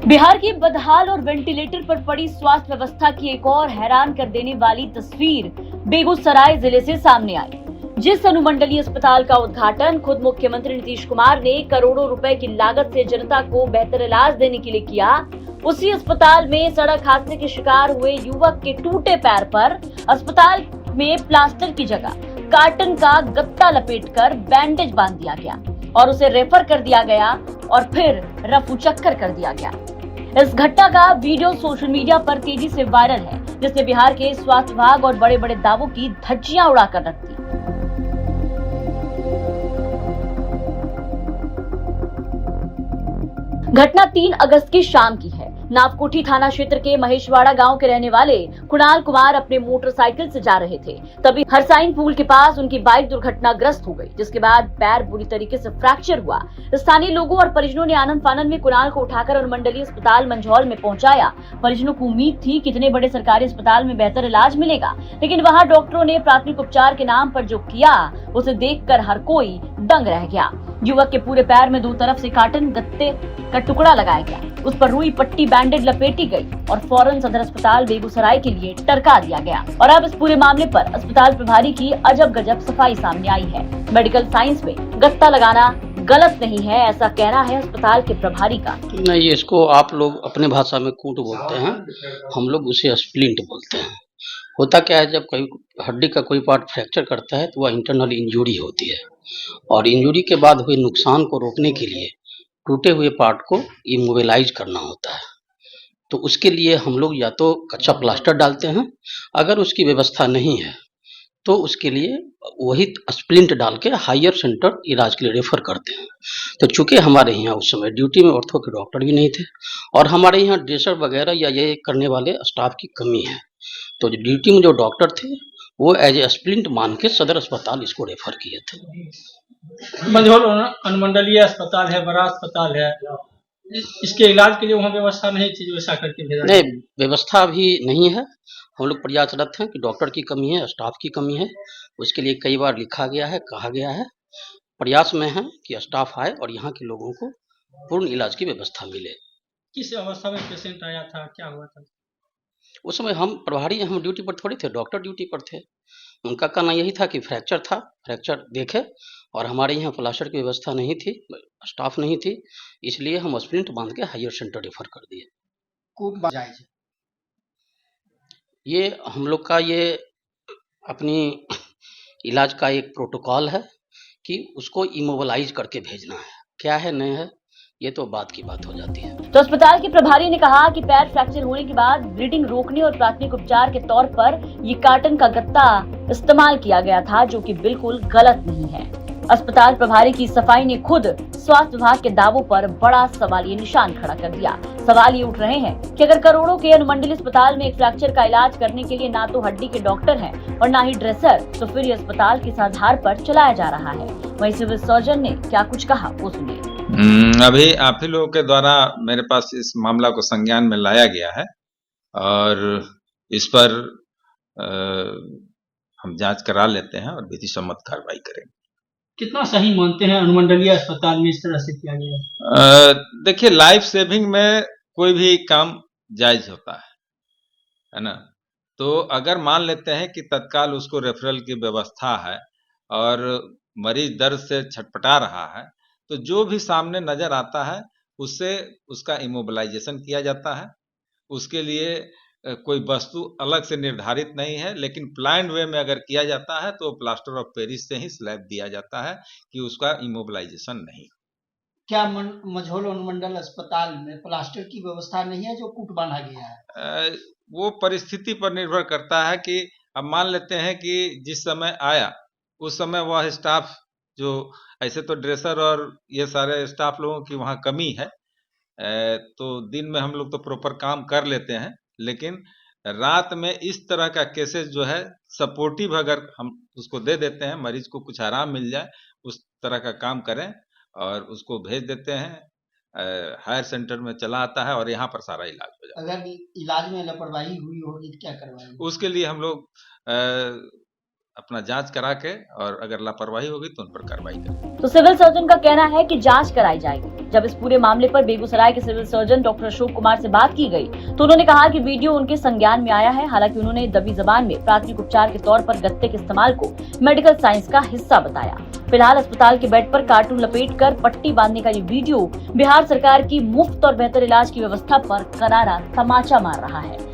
बिहार की बदहाल और वेंटिलेटर पर पड़ी स्वास्थ्य व्यवस्था की एक और हैरान कर देने वाली तस्वीर बेगूसराय जिले से सामने आई। जिस अनुमंडलीय अस्पताल का उद्घाटन खुद मुख्यमंत्री नीतीश कुमार ने करोड़ों रुपए की लागत से जनता को बेहतर इलाज देने के लिए किया, उसी अस्पताल में सड़क हादसे के शिकार हुए युवक के टूटे पैर पर अस्पताल में प्लास्टर की जगह कार्टन का गत्ता लपेटकर बैंडेज बांध दिया गया और उसे रेफर कर दिया गया और फिर रफू चक्कर कर दिया गया। इस घटना का वीडियो सोशल मीडिया पर तेजी से वायरल है, जिसने बिहार के स्वास्थ्य विभाग और बड़े बड़े दावों की धज्जियां उड़ाकर रख दी। घटना 3 अगस्त की शाम की है। नावकोठी थाना क्षेत्र के महेशवाड़ा गांव के रहने वाले कुणाल कुमार अपने मोटरसाइकिल से जा रहे थे, तभी हरसाइन पुल के पास उनकी बाइक दुर्घटनाग्रस्त हो गई, जिसके बाद पैर बुरी तरीके से फ्रैक्चर हुआ। स्थानीय लोगों और परिजनों ने आनंद फानन में कुणाल को उठाकर अनुमंडलीय अस्पताल मंझौल में पहुंचाया। परिजनों को उम्मीद थी कि इतने बड़े सरकारी अस्पताल में बेहतर इलाज मिलेगा, लेकिन वहां डॉक्टरों ने प्राथमिक उपचार के नाम पर जो किया उसे देखकर हर कोई दंग रह गया। युवक के पूरे पैर में 2 तरफ से कार्टन गत्ते का टुकड़ा लगाया गया, उस पर रुई पट्टी बैंडेज लपेटी गई और फौरन सदर अस्पताल बेगूसराय के लिए टरका दिया गया। और अब इस पूरे मामले पर अस्पताल प्रभारी की अजब गजब सफाई सामने आई है। मेडिकल साइंस में गत्ता लगाना गलत नहीं है, ऐसा कहना है अस्पताल के प्रभारी का। नहीं, इसको आप लोग अपने भाषा में कूट बोलते हैं, हम लोग उसे स्प्लिंट बोलते हैं। होता क्या है, जब कोई हड्डी का कोई पार्ट फ्रैक्चर करता है तो वह इंटरनल इंजरी होती है और इंजरी के बाद हुए नुकसान को रोकने के लिए टूटे हुए पार्ट को इमोबिलाइज करना होता है। तो उसके लिए हम लोग या तो कच्चा प्लास्टर डालते हैं, अगर उसकी व्यवस्था नहीं है तो उसके लिए वही स्प्लिंट डाल के हायर सेंटर इलाज के लिए रेफर करते हैं। तो चूंकि हमारे यहाँ उस समय ड्यूटी में ऑर्थो के डॉक्टर भी नहीं थे और हमारे यहाँ ड्रेसर वगैरह या ये करने वाले स्टाफ की कमी है, तो जो ड्यूटी में जो डॉक्टर थे वो एज ए स्प्लिंट मान के सदर अस्पताल इसको रेफर किए थे। मंझौल अनुमंडलीय अस्पताल है, बड़ा अस्पताल है, इसके इलाज के लिए वहाँ व्यवस्था नहीं थी, वैसा करके भेजा? नहीं, व्यवस्था भी नहीं है। हम लोग प्रयासरत हैं कि डॉक्टर की कमी है, स्टाफ की कमी है, उसके लिए कई बार लिखा गया है, कहा गया है। प्रयास में है कि स्टाफ आए और यहाँ के लोगों को पूर्ण इलाज की व्यवस्था मिले। किस अवस्था में पेशेंट आया था, क्या हुआ था? उस समय हम प्रभारी, हम ड्यूटी पर थोड़ी थे, डॉक्टर ड्यूटी पर थे। उनका कहना यही था कि फ्रैक्चर था, फ्रैक्चर देखे और हमारे यहाँ प्लास्टर की व्यवस्था नहीं थी, स्टाफ नहीं थी, इसलिए हम स्प्लिंट बांध के हायर सेंटर रेफर कर दिए। कूट जायज ये हम लोग का ये अपनी इलाज का एक प्रोटोकॉल है कि उसको इमोबिलाइज करके भेजना है। क्या है नहीं है ये तो बात की बात हो जाती है। तो अस्पताल के प्रभारी ने कहा कि पैर फ्रैक्चर होने के बाद ब्लीडिंग रोकने और प्राथमिक उपचार के तौर पर ये कार्टन का गत्ता इस्तेमाल किया गया था, जो कि बिल्कुल गलत नहीं है। अस्पताल प्रभारी की सफाई ने खुद स्वास्थ्य विभाग के दावों पर बड़ा सवालिया निशान खड़ा कर दिया। सवाल ये उठ रहे हैं कि अगर करोड़ों के अनुमंडलीय अस्पताल में एक फ्रैक्चर का इलाज करने के लिए ना तो हड्डी के डॉक्टर हैं और ना ही ड्रेसर, तो फिर ये अस्पताल किस आधार पर चलाया जा रहा है? वहीं सिविल सर्जन ने क्या कुछ कहा, वो सुनिए। अभी आप ही लोगों के द्वारा मेरे पास इस मामला को संज्ञान में लाया गया है और इस पर हम जांच करा लेते हैं और विधि सम्मत कार्रवाई करेंगे। कितना सही मानते हैं अनुमंडलीय अस्पताल में इस तरह से किया गया? देखिए, लाइफ सेविंग में कोई भी काम जायज होता है ना। तो अगर मान लेते हैं कि तत्काल उसको रेफरल की व्यवस्था है और मरीज दर्द से छटपटा रहा है, तो जो भी सामने नजर आता है उससे उसका इमोबिलाइजेशन किया जाता है। उसके लिए कोई वस्तु अलग से निर्धारित नहीं है, लेकिन प्लान्ड वे में अगर किया जाता है तो प्लास्टर ऑफ पेरिस से ही स्लैब दिया जाता है कि उसका इमोबिलाइजेशन नहीं। क्या मंझौल अनुमंडल अस्पताल में प्लास्टर की व्यवस्था नहीं है जो कूट बांधा गया है? वो परिस्थिति पर निर्भर करता है कि अब मान लेते हैं कि जिस समय आया उस समय वह स्टाफ जो, ऐसे तो ड्रेसर और ये सारे स्टाफ लोगों की वहाँ कमी है, तो दिन में हम लोग तो प्रॉपर काम कर लेते हैं, लेकिन रात में इस तरह का केसेस जो है सपोर्टिव अगर हम उसको दे देते हैं, मरीज को कुछ आराम मिल जाए, उस तरह का काम करें और उसको भेज देते हैं, हायर सेंटर में चला आता है और यहाँ पर सारा इलाज हो जाता है। अगर इलाज में लापरवाही हुई होगी तो क्या करवाएंगे? उसके लिए हम लोग अपना जांच करा के और अगर लापरवाही होगी तो उन पर कार्रवाई करेंगे। तो सिविल सर्जन का कहना है कि जांच कराई जाएगी। जब इस पूरे मामले पर बेगूसराय के civil surgeon doctor Ashok Kumar से बात की गई तो उन्होंने कहा कि वीडियो उनके संज्ञान में आया है। हालांकि उन्होंने दबी जबान में प्राथमिक उपचार के तौर पर गत्ते के इस्तेमाल को मेडिकल साइंस का हिस्सा बताया। फिलहाल अस्पताल के बेड पर कार्टून लपेटकर पट्टी बांधने का ये वीडियो बिहार सरकार की मुफ्त और बेहतर इलाज की व्यवस्था पर करारा तमाचा मार रहा है।